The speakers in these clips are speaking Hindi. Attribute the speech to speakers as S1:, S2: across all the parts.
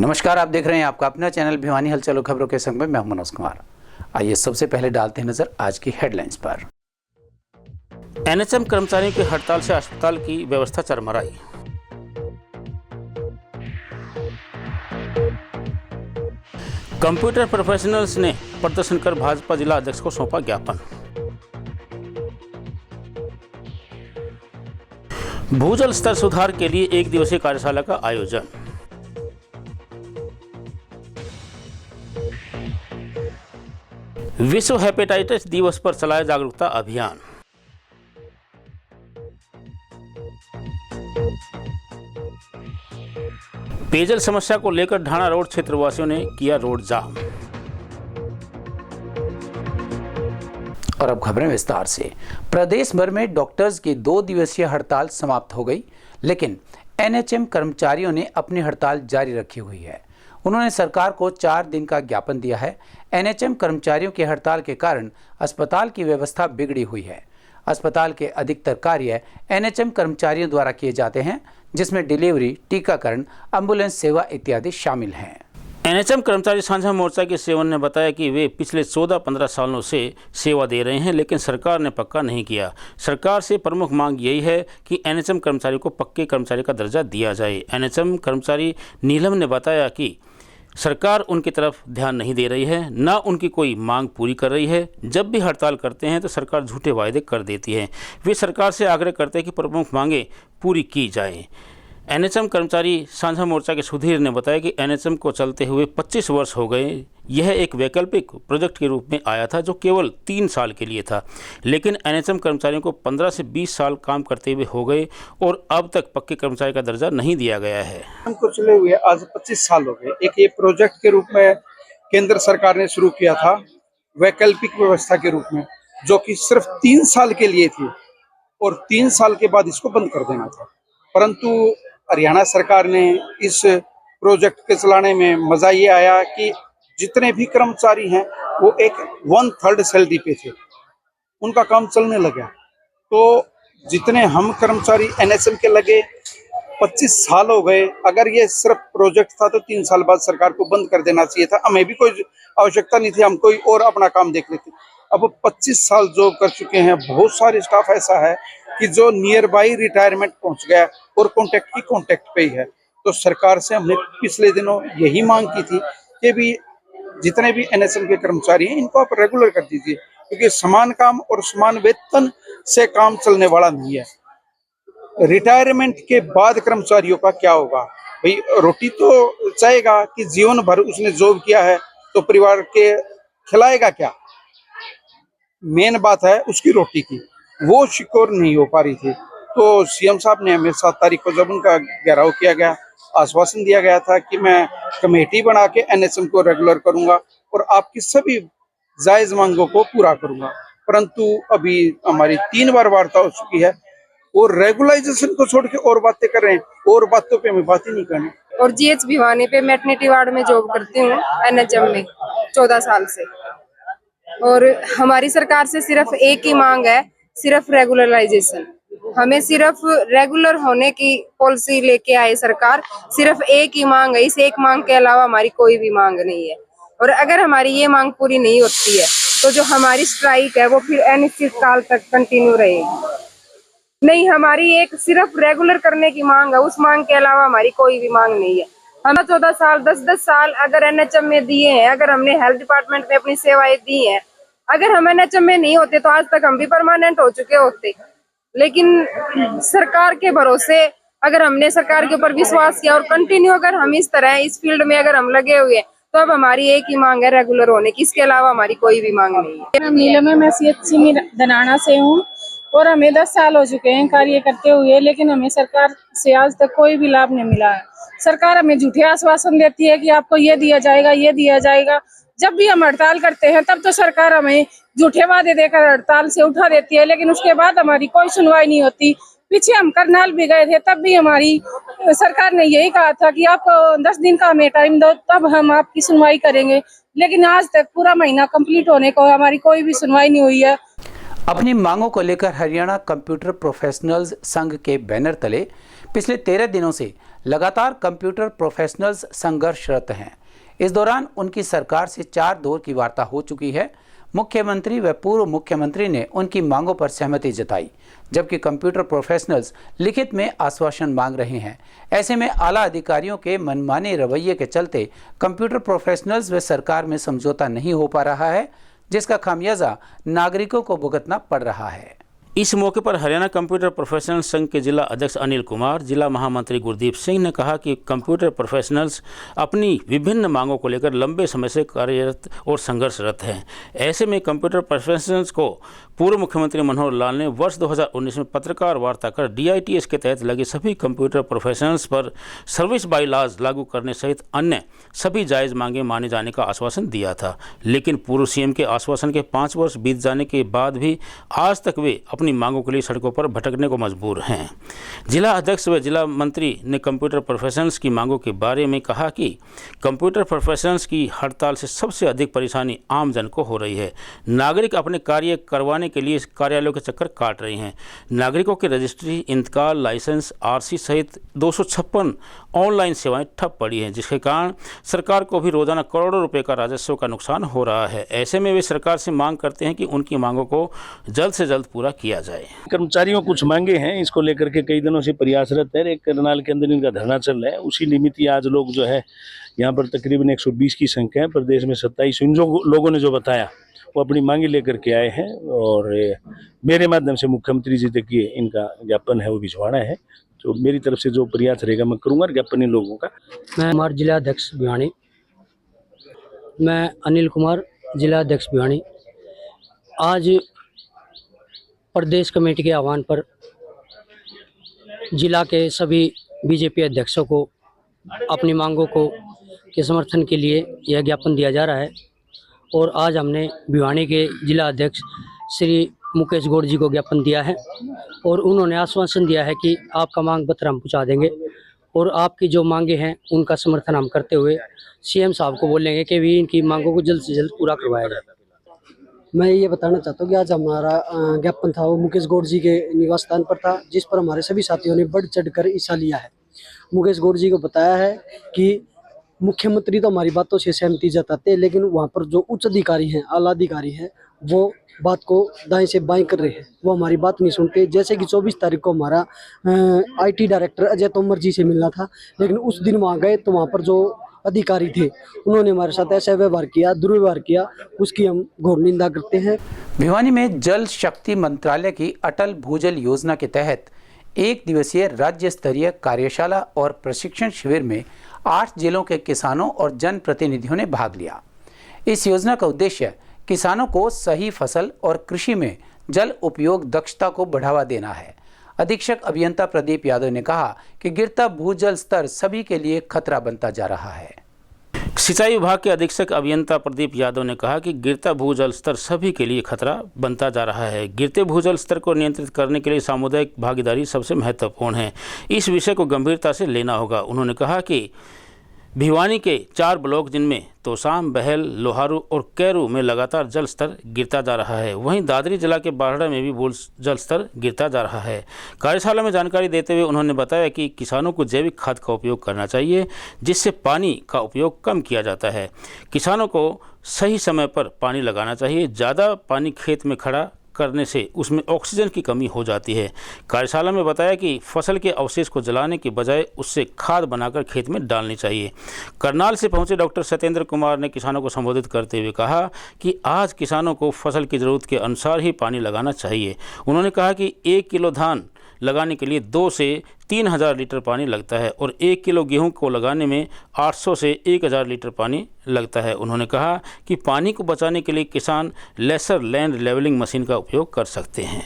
S1: नमस्कार, आप देख रहे हैं आपका अपना चैनल भिवानी हलचल खबरों के संग में मैं मनोज कुमार। आइए सबसे पहले डालते हैं नजर आज की हेडलाइंस पर। एनएचएम कर्मचारियों की हड़ताल से अस्पताल की व्यवस्था चरमराई। कंप्यूटर प्रोफेशनल्स ने प्रदर्शन कर भाजपा जिला अध्यक्ष को सौंपा ज्ञापन। भूजल स्तर सुधार के लिए एक दिवसीय कार्यशाला का आयोजन। विश्व हेपेटाइटिस दिवस पर चलाया जागरूकता अभियान। पेयजल समस्या को लेकर ढाणा रोड क्षेत्रवासियों ने किया रोड जाम। और अब खबरें विस्तार से। प्रदेश भर में डॉक्टर्स की 2 दिवसीय हड़ताल समाप्त हो गई, लेकिन एनएचएम कर्मचारियों ने अपनी हड़ताल जारी रखी हुई है। उन्होंने सरकार को 4 दिन का ज्ञापन दिया है। एनएचएम कर्मचारियों की हड़ताल के कारण अस्पताल की व्यवस्था बिगड़ी हुई है। अस्पताल के अधिकतर कार्य एनएचएम कर्मचारियों द्वारा किए जाते हैं, जिसमें डिलीवरी, टीकाकरण, एम्बुलेंस सेवा इत्यादि शामिल हैं। एनएचएम कर्मचारी साझा मोर्चा के सेवन ने बताया कि वे पिछले 14-15 सालों से सेवा दे रहे हैं, लेकिन सरकार ने पक्का नहीं किया। सरकार से प्रमुख मांग यही है कि एनएचएम कर्मचारी को पक्के कर्मचारी का दर्जा दिया जाए। एनएचएम कर्मचारी नीलम ने बताया कि सरकार उनकी तरफ ध्यान नहीं दे रही है, न उनकी कोई मांग पूरी कर रही है। जब भी हड़ताल करते हैं तो सरकार झूठे वायदे कर देती है। वे सरकार से आग्रह करते हैं कि प्रमुख मांगें पूरी की जाएं। एनएचएम कर्मचारी साझा मोर्चा के सुधीर ने बताया कि एनएचएम को चलते हुए 25 वर्ष हो गए। यह एक वैकल्पिक प्रोजेक्ट के रूप में आया था जो केवल 3 साल के लिए था, लेकिन एनएचएम कर्मचारियों को 15 से 20 साल काम करते हुए हो गए और अब तक पक्के कर्मचारी का दर्जा नहीं दिया गया है।
S2: हमको चले हुए आज 25 साल हो गए। एक ये प्रोजेक्ट के रूप में केंद्र सरकार ने शुरू किया था, वैकल्पिक व्यवस्था के रूप में, जो कि सिर्फ 3 साल के लिए थी और 3 साल के बाद इसको बंद कर देना था। परंतु हरियाणा सरकार ने इस प्रोजेक्ट के चलाने में मजा ये आया कि जितने भी कर्मचारी हैं वो एक 1/3 सैलरी पे थे, उनका काम चलने लगा। तो जितने हम कर्मचारी एनएचएम के लगे 25 साल हो गए। अगर ये सिर्फ प्रोजेक्ट था तो 3 साल बाद सरकार को बंद कर देना चाहिए था। हमें भी कोई आवश्यकता नहीं थी, हम कोई और अपना काम देख लेते। अब 25 साल जॉब कर चुके हैं, बहुत सारे स्टाफ ऐसा है कि जो नियर बाई रिटायरमेंट पहुंच गया और कॉन्ट्रैक्ट की कॉन्ट्रैक्ट पे ही है। तो सरकार से हमने पिछले दिनों यही मांग की थी कि भी जितने भी एनएचएम के कर्मचारी हैं इनको आप रेगुलर कर दीजिए, क्योंकि समान काम और समान वेतन से काम चलने वाला नहीं है। रिटायरमेंट के बाद कर्मचारियों का क्या होगा? भाई रोटी तो चाहेगा कि जीवन भर उसने जॉब किया है तो परिवार के खिलाएगा क्या? मेन बात है उसकी रोटी की, वो सिक्योर नहीं हो पा रही थी। तो सीएम साहब ने हमें 7 तारीख को जब उनका घेराव किया गया, आश्वासन दिया गया था कि मैं कमेटी बना के एनएचएम को रेगुलर करूंगा और आपकी सभी जायज मांगों को पूरा करूंगा। परंतु अभी हमारी 3 बार वार्ता हो चुकी है और रेगुलाइजेशन को छोड़ के और बातें कर रहे हैं, और बातों पे हमें बात ही नहीं करनी।
S3: और जीएच भिवानी पे मैटरनिटी वार्ड में जॉब करती हूँ एनएचएम में 14 साल से। और हमारी सरकार से सिर्फ एक ही मांग है, सिर्फ रेगुलराइजेशन। हमें सिर्फ रेगुलर होने की पॉलिसी लेके आए सरकार, सिर्फ एक ही मांग है। इस एक मांग के अलावा हमारी कोई भी मांग नहीं है। और अगर हमारी ये मांग पूरी नहीं होती है तो जो हमारी स्ट्राइक है वो फिर अनिश्चित काल तक कंटिन्यू रहेगी। नहीं, हमारी एक सिर्फ रेगुलर करने की मांग है, उस मांग के अलावा हमारी कोई भी मांग नहीं है। हम 14 साल 10-10 साल अगर एनएचएम में दिए हैं, अगर हमने हेल्थ डिपार्टमेंट में अपनी सेवाएं दी हैं, अगर हम एनएचएम में नहीं होते तो आज तक हम भी परमानेंट हो चुके होते। लेकिन सरकार के भरोसे अगर हमने सरकार के ऊपर विश्वास किया और कंटिन्यू अगर हम इस तरह इस फील्ड में अगर हम लगे हुए हैं तो अब हमारी एक ही मांग है रेगुलर होने की, इसके अलावा हमारी कोई भी मांग नहीं है।
S4: नीलम है, मैं सीएचसी धनाना से हूँ और हमें 10 साल हो चुके हैं कार्य करते हुए, लेकिन हमें सरकार से आज तक कोई भी लाभ नहीं मिला है। सरकार हमें झूठे आश्वासन देती है कि आपको ये दिया जाएगा, ये दिया जाएगा। जब भी हम हड़ताल करते हैं तब तो सरकार हमें झूठे वादे देकर हड़ताल से उठा देती है, लेकिन उसके बाद हमारी कोई सुनवाई नहीं होती। पीछे हम करनाल भी गए थे, तब भी हमारी सरकार ने यही कहा था कि आप 10 दिन का हमें टाइम दो, तब हम आपकी सुनवाई करेंगे। लेकिन आज तक पूरा महीना कंप्लीट होने को हमारी कोई भी सुनवाई नहीं हुई है।
S1: अपनी मांगों को लेकर हरियाणा कंप्यूटर प्रोफेशनल्स संघ के बैनर तले पिछले 13 दिनों से लगातार कंप्यूटर प्रोफेशनल्स संघर्षरत हैं। इस दौरान उनकी सरकार से 4 दौर की वार्ता हो चुकी है। मुख्यमंत्री व पूर्व मुख्यमंत्री ने उनकी मांगों पर सहमति जताई, जबकि कंप्यूटर प्रोफेशनल्स लिखित में आश्वासन मांग रहे हैं। ऐसे में आला अधिकारियों के मनमाने रवैये के चलते कंप्यूटर प्रोफेशनल्स व सरकार में समझौता नहीं हो पा रहा है, जिसका खामियाजा नागरिकों को भुगतना पड़ रहा है।
S5: इस मौके पर हरियाणा कंप्यूटर प्रोफेशनल संघ के जिला अध्यक्ष अनिल कुमार, जिला महामंत्री गुरदीप सिंह ने कहा कि कंप्यूटर प्रोफेशनल्स अपनी विभिन्न मांगों को लेकर लंबे समय से कार्यरत और संघर्षरत हैं। ऐसे में कंप्यूटर प्रोफेशनल्स को पूर्व मुख्यमंत्री मनोहर लाल ने वर्ष 2019 में पत्रकार वार्ता कर DITS के तहत लगे सभी कंप्यूटर प्रोफेशनल्स पर सर्विस बाई लॉज लागू करने सहित अन्य सभी जायज़ मांगे माने जाने का आश्वासन दिया था। लेकिन पूर्व CM के आश्वासन के 5 वर्ष बीत जाने के बाद भी आज तक वे अपनी मांगों के लिए सड़कों पर भटकने को मजबूर हैं। जिला अध्यक्ष व जिला मंत्री ने कंप्यूटर प्रोफेशनल्स की मांगों के बारे में कहा कि कंप्यूटर प्रोफेशनल्स की हड़ताल से सबसे अधिक परेशानी आम जन को हो रही है। नागरिक अपने कार्य करवाने के लिए कार्यालयों के चक्कर काट रहे हैं। नागरिकों की रजिस्ट्री, इंतकाल, लाइसेंस, RC सहित 256 ऑनलाइन सेवाएं ठप पड़ी हैं, जिसके कारण सरकार को भी रोजाना करोड़ों रुपए का राजस्व का नुकसान हो रहा है। ऐसे में वे सरकार से मांग करते हैं कि उनकी मांगों को जल्द से जल्द पूरा किया जाए।
S6: कर्मचारियों कुछ मांगे हैं, इसको लेकर के कई दिनों से प्रयासरत है। एक करनाल के अंदर इनका धरना चल रहा है, उसी निमित्त आज लोग जो है यहाँ पर तकरीबन 120 की संख्या है। प्रदेश में 27 इन लोगों ने जो बताया वो अपनी मांगे लेकर के आए हैं और मेरे माध्यम से मुख्यमंत्री जी तक ये इनका ज्ञापन है वो भिजवाना है। तो मेरी तरफ से जो प्रयास रहेगा मैं करूँगा ज्ञापन इन लोगों का।
S7: मैं हमारे जिला अध्यक्ष भिवानी, मैं अनिल कुमार, जिला अध्यक्ष भिवानी। आज प्रदेश कमेटी के आह्वान पर जिला के सभी BJP अध्यक्षों को अपनी मांगों को के समर्थन के लिए यह ज्ञापन दिया जा रहा है और आज हमने भिवानी के जिला अध्यक्ष श्री मुकेश गौड़ जी को ज्ञापन दिया है और उन्होंने आश्वासन दिया है कि आपका मांग पत्र हम पहुँचा देंगे और आपकी जो मांगे हैं उनका समर्थन हम करते हुए CM साहब को बोलेंगे कि भी इनकी मांगों को जल्द से जल्द पूरा करवाया जाए।
S8: मैं ये बताना चाहता हूँ कि आज हमारा ज्ञापन था वो मुकेश गौड़ जी के निवास स्थान पर था, जिस पर हमारे सभी साथियों ने बढ़ चढ़कर हिस्सा लिया है। मुकेश गौड़ जी को बताया है कि मुख्यमंत्री तो हमारी बातों से सहमति जताते हैं, लेकिन वहाँ पर जो उच्च अधिकारी हैं, आला अधिकारी हैं, वो बात को दाएं से बाएं कर रहे हैं, वो हमारी बात नहीं सुनते। जैसे कि 24 तारीख को हमारा IT डायरेक्टर अजय तोमर जी से मिलना था, लेकिन उस दिन वहाँ गए तो वहाँ पर जो अधिकारी थे उन्होंने हमारे साथ ऐसा व्यवहार किया, दुर्व्यवहार किया, उसकी हम घोर निंदा करते हैं।
S1: भिवानी में जल शक्ति मंत्रालय की अटल भूजल योजना के तहत 1 दिवसीय राज्य स्तरीय कार्यशाला और प्रशिक्षण शिविर में 8 जिलों के किसानों और जनप्रतिनिधियों ने भाग लिया। इस योजना का उद्देश्य किसानों को सही फसल और कृषि में जल उपयोग दक्षता को बढ़ावा देना है। अधीक्षक अभियंता प्रदीप यादव ने कहा कि गिरता भूजल स्तर सभी के लिए खतरा बनता जा रहा है।
S5: सिंचाई विभाग के अधीक्षक अभियंता प्रदीप यादव ने कहा कि गिरता भूजल स्तर सभी के लिए खतरा बनता जा रहा है। गिरते भूजल स्तर को नियंत्रित करने के लिए सामुदायिक भागीदारी सबसे महत्वपूर्ण है। इस विषय को गंभीरता से लेना होगा। उन्होंने कहा कि भिवानी के 4 ब्लॉक जिनमें तोसाम, बहल, लोहारू और कैरू में लगातार जल स्तर गिरता जा रहा है। वहीं दादरी जिला के बारहड़ा में भी जल स्तर गिरता जा रहा है। कार्यशाला में जानकारी देते हुए उन्होंने बताया कि किसानों को जैविक खाद का उपयोग करना चाहिए, जिससे पानी का उपयोग कम किया जाता है। किसानों को सही समय पर पानी लगाना चाहिए। ज़्यादा पानी खेत में खड़ा करने से उसमें ऑक्सीजन की कमी हो जाती है। कार्यशाला में बताया कि फसल के अवशेष को जलाने के बजाय उससे खाद बनाकर खेत में डालनी चाहिए। करनाल से पहुंचे डॉक्टर सत्येंद्र कुमार ने किसानों को संबोधित करते हुए कहा कि आज किसानों को फसल की ज़रूरत के अनुसार ही पानी लगाना चाहिए। उन्होंने कहा कि 1 किलो धान लगाने के लिए 2 से 3,000 लीटर पानी लगता है और 1 किलो गेहूं को लगाने में 800 से 1,000 लीटर पानी लगता है। उन्होंने कहा कि पानी को बचाने के लिए किसान लेसर लैंड लेवलिंग मशीन का उपयोग कर सकते हैं।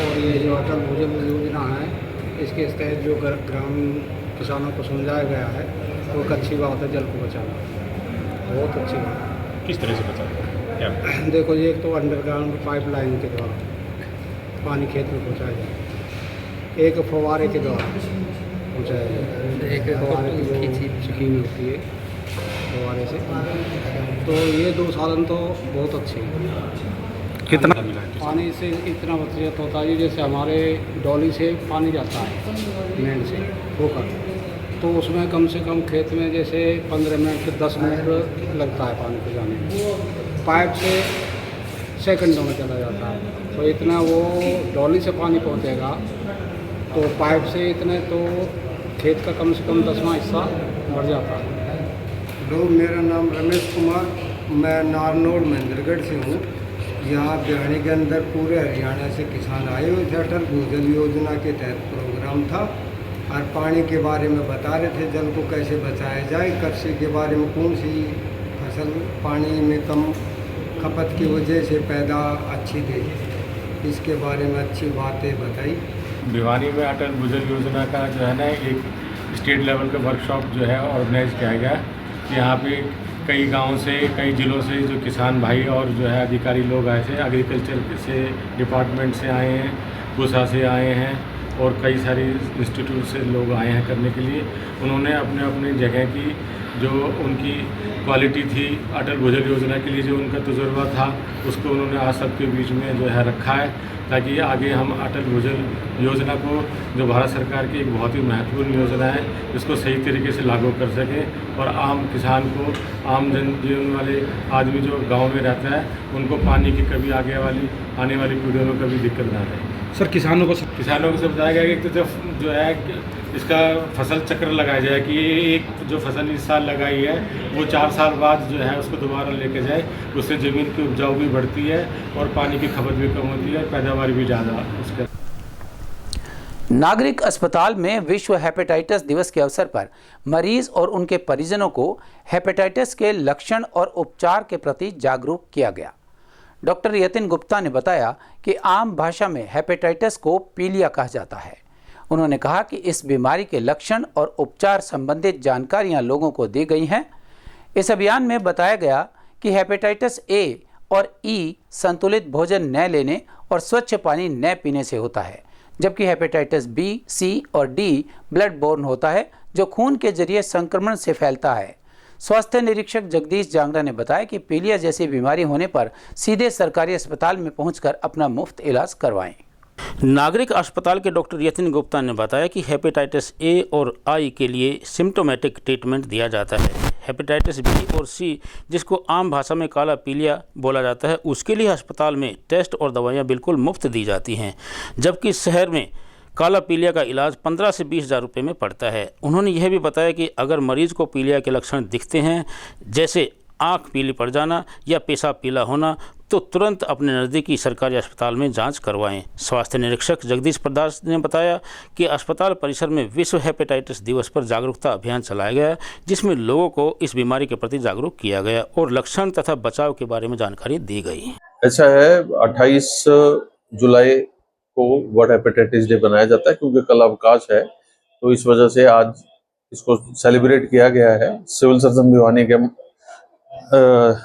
S9: और ये जो अटल भूजल योजना है, इसके तहत जो ग्रामीण किसानों को समझाया गया है वो एक अच्छी बात है। जल को बचाना बहुत अच्छी बात है।
S10: किस तरह से बचाना?
S9: देखो, ये एक तो अंडरग्राउंड पाइपलाइन के द्वारा पानी खेत में पहुँचाया जाए, एक फव्वारे के द्वारा पहुँचाया जाए, एक फव्वारे की स्कीम होती है फव्वारे से। तो ये 2 साधन तो बहुत अच्छे हैं
S2: कितना
S9: पानी से इतना वसीयत होता है, जैसे हमारे डॉली से पानी जाता है मेन से होकर, तो उसमें कम से कम खेत में जैसे 15 मिनट से 10 मिनट लगता है पानी को जाने में। पाइप से सेकंडों में चला जाता है, तो इतना वो डॉली से पानी पहुंचेगा तो पाइप से इतने तो खेत का कम से कम 10वां हिस्सा बढ़ जाता है।
S11: लोग, मेरा नाम रमेश कुमार, मैं नारनौल महेंद्रगढ़ से हूँ। यहाँ भिवानी के अंदर पूरे हरियाणा से किसान आए हुए थे। अटल भूजल योजना के तहत प्रोग्राम था और पानी के बारे में बता रहे थे, जल को कैसे बचाया जाए, कृषि के बारे में कौन सी फसल पानी में कम खपत की वजह से पैदा अच्छी थी, इसके बारे में अच्छी बातें बताई।
S10: भिवानी में अटल भूजल योजना का जो है ना एक स्टेट लेवल का वर्कशॉप जो है ऑर्गेनाइज किया गया। यहाँ पे कई गांवों से, कई ज़िलों से जो किसान भाई और जो है अधिकारी लोग आए थे, एग्रीकल्चर से डिपार्टमेंट से आए हैं, पूसा से आए हैं और कई सारी इंस्टीट्यूट से लोग आए हैं करने के लिए। उन्होंने अपने अपने जगह की जो उनकी क्वालिटी थी अटल भूजल योजना के लिए, जो उनका तजुर्बा था, उसको उन्होंने आज सबके बीच में जो है रखा है, ताकि आगे हम अटल भूजल योजना को, जो भारत सरकार की एक बहुत ही महत्वपूर्ण योजना है, इसको सही तरीके से लागू कर सकें और आम किसान को, आम जनजीवन वाले आदमी जो गांव में रहता है, उनको पानी की कभी आने वाली पीढ़ियों में कभी दिक्कत ना रहे।
S2: सर, किसानों को
S10: समझाया गया कि तो जो है इसका फसल चक्र लगाया जाए कि एक जो फसल इस साल लगाई है वो 4 साल बाद जो है उसको दोबारा लेके जाए, उससे ज़मीन की उपजाऊ भी बढ़ती है और पानी की खपत भी कम होती है, पैदावार भी ज़्यादा उसके।
S1: नागरिक अस्पताल में विश्व हेपेटाइटिस दिवस के अवसर पर मरीज और उनके परिजनों को हेपेटाइटिस के लक्षण और उपचार के प्रति जागरूक किया गया। डॉक्टर यतिन गुप्ता ने बताया कि आम भाषा में हेपेटाइटिस को पीलिया कहा जाता है। उन्होंने कहा कि इस बीमारी के लक्षण और उपचार संबंधित जानकारियां लोगों को दी गई हैं। इस अभियान में बताया गया कि हेपेटाइटिस ए और ई संतुलित भोजन न लेने और स्वच्छ पानी न पीने से होता है, जबकि हेपेटाइटिस बी, सी और डी ब्लड बोर्न होता है, जो खून के जरिए संक्रमण से फैलता है। स्वास्थ्य निरीक्षक जगदीश जांगड़ा ने बताया कि पीलिया जैसी बीमारी होने पर सीधे सरकारी अस्पताल में पहुंचकर अपना मुफ्त इलाज करवाएं।
S5: नागरिक अस्पताल के डॉक्टर यतिन गुप्ता ने बताया कि हेपेटाइटिस ए और आई के लिए सिम्टोमेटिक ट्रीटमेंट दिया जाता है। हेपेटाइटिस बी और सी, जिसको आम भाषा में काला पीलिया बोला जाता है, उसके लिए अस्पताल में टेस्ट और दवाइयाँ बिल्कुल मुफ्त दी जाती हैं, जबकि शहर में काला पीलिया का इलाज 15 से 20 हज़ार रुपये में पड़ता है। उन्होंने यह भी बताया कि अगर मरीज को पीलिया के लक्षण दिखते हैं, जैसे आँख पीली पड़ जाना या पेशाब पीला होना, तो तुरंत अपने नज़दीकी सरकारी अस्पताल में जांच करवाएं। स्वास्थ्य निरीक्षक जगदीश प्रदास ने बताया कि अस्पताल परिसर में विश्व हेपेटाइटिस दिवस पर जागरूकता अभियान चलाया गया, जिसमें लोगों को इस बीमारी के प्रति जागरूक किया गया और लक्षण तथा बचाव के बारे में जानकारी दी गई।
S12: ऐसा है, 28 जुलाई को वर्ल्ड हेपेटाइटिस डे बनाया जाता है, क्योंकि कल अवकाश है, तो इस वजह से आज इसको सेलिब्रेट किया गया है। सिविल सर्जन भिवानी के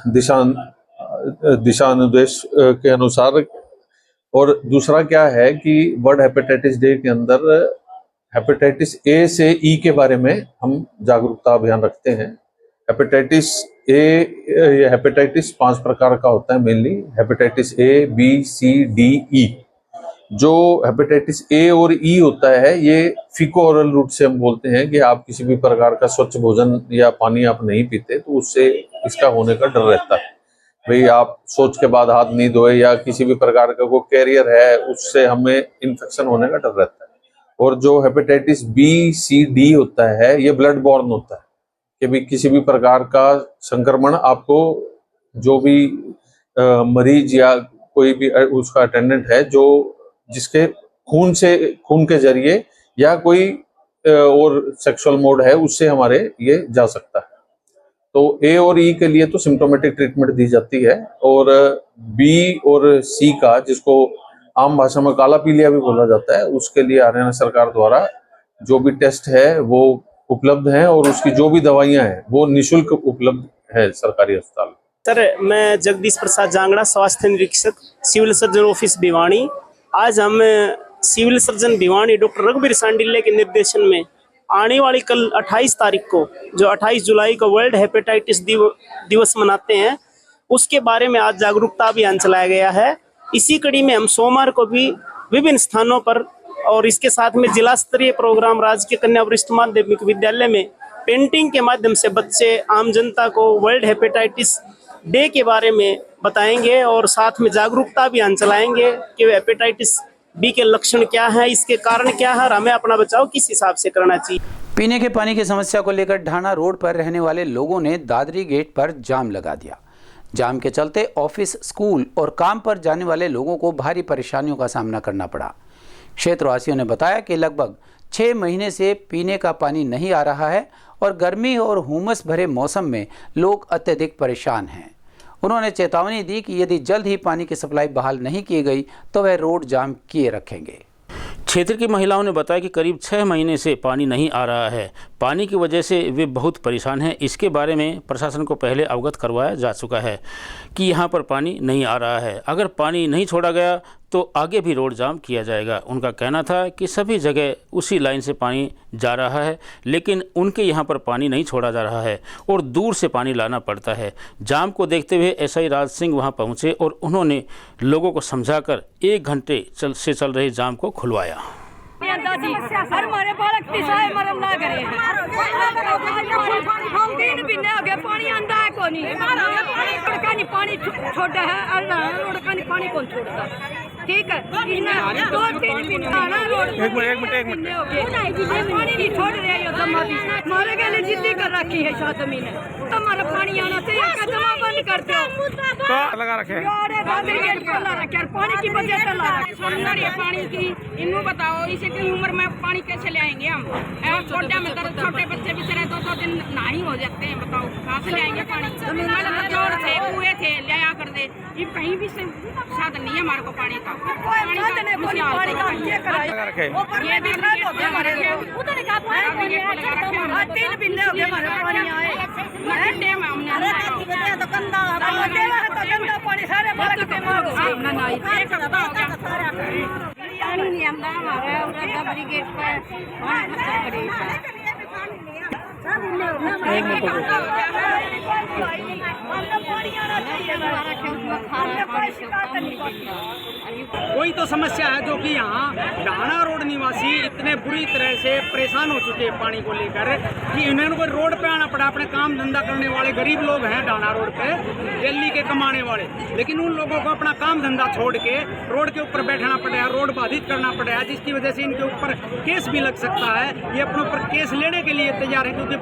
S12: दिशा अनुदेश के अनुसार। और दूसरा क्या है कि वर्ल्ड हेपेटाइटिस डे के अंदर हेपेटाइटिस ए से ई के बारे में हम जागरूकता अभियान रखते हैं। हेपेटाइटिस ए, हेपेटाइटिस 5 प्रकार का होता है mainly, hepatitis A, B, C, D, E. जो हेपेटाइटिस ए और ई होता है, ये फीको ओरल रूट से हम बोलते हैं कि आप किसी भी प्रकार का स्वच्छ भोजन या पानी आप नहीं पीते, तो उससे इसका होने का डर रहता है। भाई आप सोच के बाद हाथ नहीं धोए या किसी भी प्रकार का कोई कैरियर है, उससे हमें इन्फेक्शन होने का डर रहता है। और जो हेपेटाइटिस बी, सी, डी होता है, ये ब्लड बॉर्न होता है कि भी किसी भी प्रकार का संक्रमण आपको, जो भी मरीज या कोई भी उसका अटेंडेंट है जो जिसके खून के जरिए या कोई और सेक्सुअल मोड है, उससे हमारे ये जा सकता है। तो ए और ई के लिए तो सिम्टोमेटिक ट्रीटमेंट दी जाती है, और बी और सी का, जिसको आम भाषा में काला पीलिया भी बोला जाता है, उसके लिए हरियाणा सरकार द्वारा जो भी टेस्ट है वो उपलब्ध है और उसकी जो भी दवाइयां हैं वो निःशुल्क उपलब्ध है सरकारी अस्पताल।
S13: सर, मैं जगदीश प्रसाद जांगड़ा, स्वास्थ्य निरीक्षक, सिविल सर्जन ऑफिस भिवानी। आज हम सिविल सर्जन भिवानी डॉक्टर रघुवीर सांडिल्य के निर्देशन में आने वाली कल 28 तारीख को, जो 28 जुलाई को वर्ल्ड हेपेटाइटिस दिवस मनाते हैं, उसके बारे में आज जागरूकता अभियान चलाया गया है। इसी कड़ी में हम सोमवार को भी विभिन्न स्थानों पर और इसके साथ में जिला स्तरीय प्रोग्राम राजकीय कन्या वरिष्ठ माध्यमिक विद्यालय में पेंटिंग के माध्यम से बच्चे आम जनता को वर्ल्ड हेपेटाइटिस डे के बारे में बताएंगे और साथ में जागरूकता अभियान चलाएंगे कि हेपेटाइटिस बी के लक्षण क्या है, इसके कारण क्या है और हमें अपना बचाव किस हिसाब से करना चाहिए।
S1: पीने के पानी की समस्या को लेकर ढाणा रोड पर रहने वाले लोगों ने दादरी गेट पर जाम लगा दिया। जाम के चलते ऑफिस, स्कूल और काम पर जाने वाले लोगों को भारी परेशानियों का सामना करना पड़ा। क्षेत्रवासियों ने बताया कि लगभग 6 महीने से पीने का पानी नहीं आ रहा है और गर्मी और हुमस भरे मौसम में लोग अत्यधिक परेशान हैं। उन्होंने चेतावनी दी कि यदि जल्द ही पानी की सप्लाई बहाल नहीं की गई तो वह रोड जाम किए रखेंगे।
S5: क्षेत्र की महिलाओं ने बताया कि करीब 6 महीने से पानी नहीं आ रहा है। पानी की वजह से वे बहुत परेशान हैं। इसके बारे में प्रशासन को पहले अवगत करवाया जा चुका है कि यहाँ पर पानी नहीं आ रहा है। अगर पानी नहीं छोड़ा गया तो आगे भी रोड जाम किया जाएगा। उनका कहना था कि सभी जगह उसी लाइन से पानी जा रहा है, लेकिन उनके यहाँ पर पानी नहीं छोड़ा जा रहा है और दूर से पानी लाना पड़ता है। जाम को देखते हुए एसआई राज सिंह वहाँ पहुँचे और उन्होंने लोगों को समझाकर 1 घंटे से चल रहे जाम को खुलवाया।
S14: हमारे बालक मरम ना करे हम 3 महीने हो गए पानी आंदा है को नहीं पानी छोटा है और पानी कौन छोड़ता, ठीक है 2-3 महीने पानी नहीं छोड़ रहे हमारे गले जिद्दी कर रखी है 7 महीने तो हमारा पानी आना चाहिए, जमा बंद कर दो
S10: लगा रखे
S14: पानी की वजह से पानी की इन्हों बताओ इसे की उम्र में पानी कैसे ले आएंगे हम, छोटे में छोटे बच्चे बेचारे 2-2 दिन नहीं हो जाते हैं, बताओ कहाँ से ले आएंगे पानी। जोड़ थे कुएं थे लिया कर दे, ये कहीं भी साधन नहीं है हमारे को पानी का। पानी नहीं आता हमारा ब्रिगेड पर
S9: कोई तो समस्या है जो कि यहाँ ढाणा रोड निवासी इतने बुरी तरह से परेशान हो चुके हैं पानी को लेकर कि इन्हें कोई रोड पे आना पड़ा। अपने काम धंधा करने वाले गरीब लोग हैं ढाणा रोड पे, दिल्ली के कमाने वाले, लेकिन उन लोगों को अपना काम धंधा छोड़ के रोड के ऊपर बैठना पड़ेगा, रोड बाधित करना पड़ेगा, जिसकी वजह से इनके ऊपर केस भी लग सकता है। ये अपने ऊपर केस लेने के लिए तैयार है क्योंकि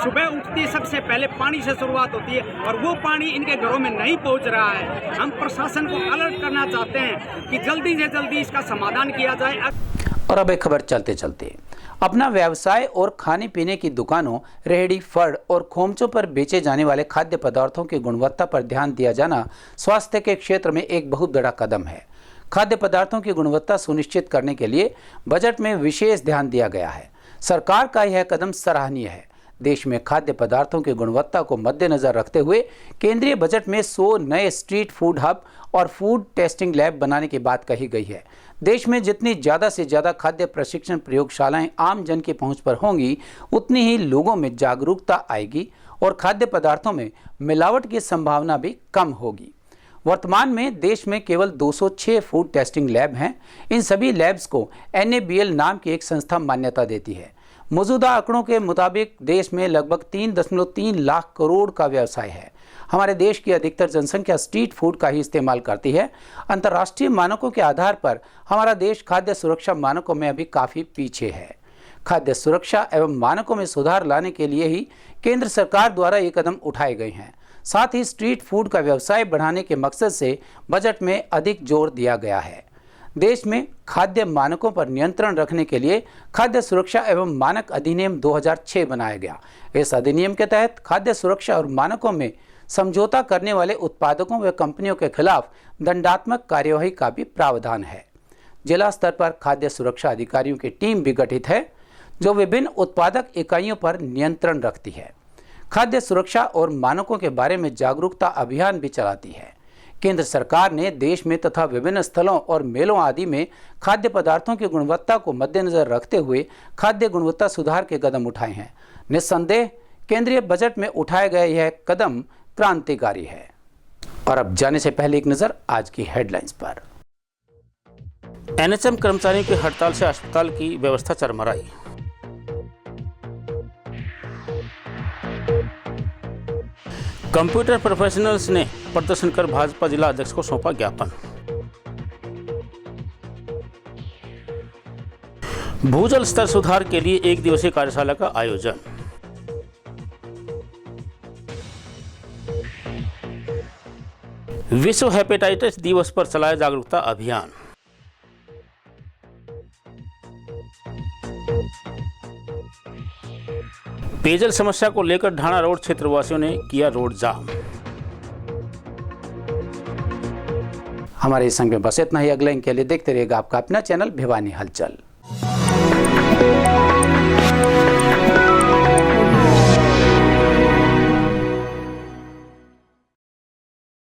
S9: सुबह उठती सबसे पहले पानी से शुरुआत होती है और वो पानी इनके घरों में नहीं पहुंच रहा है। हम प्रशासन को अलर्ट करना चाहते हैं कि जल्दी से जल्दी इसका समाधान किया जाए।
S1: और अब एक खबर चलते चलते, अपना व्यवसाय और खाने पीने की दुकानों, रेहड़ी, फड़ और खोमचों पर बेचे जाने वाले खाद्य पदार्थों की गुणवत्ता पर ध्यान दिया जाना स्वास्थ्य के क्षेत्र में एक बहुत बड़ा कदम है। खाद्य पदार्थों की गुणवत्ता सुनिश्चित करने के लिए बजट में विशेष ध्यान दिया गया है। सरकार का यह कदम सराहनीय है। देश में खाद्य पदार्थों की गुणवत्ता को मद्देनजर रखते हुए केंद्रीय बजट में 100 नए स्ट्रीट फूड हब और फूड टेस्टिंग लैब बनाने की बात कही गई है। देश में जितनी ज़्यादा से ज़्यादा खाद्य प्रशिक्षण प्रयोगशालाएं आम जन की पहुंच पर होंगी, उतनी ही लोगों में जागरूकता आएगी और खाद्य पदार्थों में मिलावट की संभावना भी कम होगी। वर्तमान में देश में केवल 206 फूड टेस्टिंग लैब हैं। इन सभी लैब्स को NABL नाम की एक संस्था मान्यता देती है। मौजूदा आंकड़ों के मुताबिक देश में लगभग 3.3 लाख करोड़ का व्यवसाय है। हमारे देश की अधिकतर जनसंख्या स्ट्रीट फूड का ही इस्तेमाल करती है। अंतर्राष्ट्रीय मानकों के आधार पर हमारा देश खाद्य सुरक्षा मानकों में अभी काफ़ी पीछे है। खाद्य सुरक्षा एवं मानकों में सुधार लाने के लिए ही केंद्र सरकार द्वारा ये कदम उठाए गए हैं। साथ ही स्ट्रीट फूड का व्यवसाय बढ़ाने के मकसद से बजट में अधिक जोर दिया गया है। देश में खाद्य मानकों पर नियंत्रण रखने के लिए खाद्य सुरक्षा एवं मानक अधिनियम 2006 बनाया गया। इस अधिनियम के तहत खाद्य सुरक्षा और मानकों में समझौता करने वाले उत्पादकों व कंपनियों के खिलाफ दंडात्मक कार्यवाही का भी प्रावधान है। जिला स्तर पर खाद्य सुरक्षा अधिकारियों की टीम भी गठित है जो विभिन्न उत्पादक इकाइयों पर नियंत्रण रखती है, खाद्य सुरक्षा और मानकों के बारे में जागरूकता अभियान भी चलाती है। केंद्र सरकार ने देश में तथा विभिन्न स्थलों और मेलों आदि में खाद्य पदार्थों की गुणवत्ता को मद्देनजर रखते हुए खाद्य गुणवत्ता सुधार के कदम उठाए हैं। निस्संदेह केंद्रीय बजट में उठाया गया यह कदम क्रांतिकारी है। और अब जाने से पहले एक नज़र आज की हेडलाइंस पर।
S5: एनएचएम कर्मचारियों की हड़ताल से अस्पताल की व्यवस्था चरमराई। कंप्यूटर प्रोफेशनल्स ने प्रदर्शन कर भाजपा जिला अध्यक्ष को सौंपा ज्ञापन। भूजल स्तर सुधार के लिए 1 दिवसीय कार्यशाला का आयोजन। विश्व हेपेटाइटिस दिवस पर चलाया जागरूकता अभियान। पेयजल समस्या को लेकर ढाणा रोड क्षेत्रवासियों ने किया रोड जाम।
S1: हमारे इस संग में बस इतना ही। अगले अंक के लिए देखते रहिएगा आपका अपना चैनल भिवानी हलचल।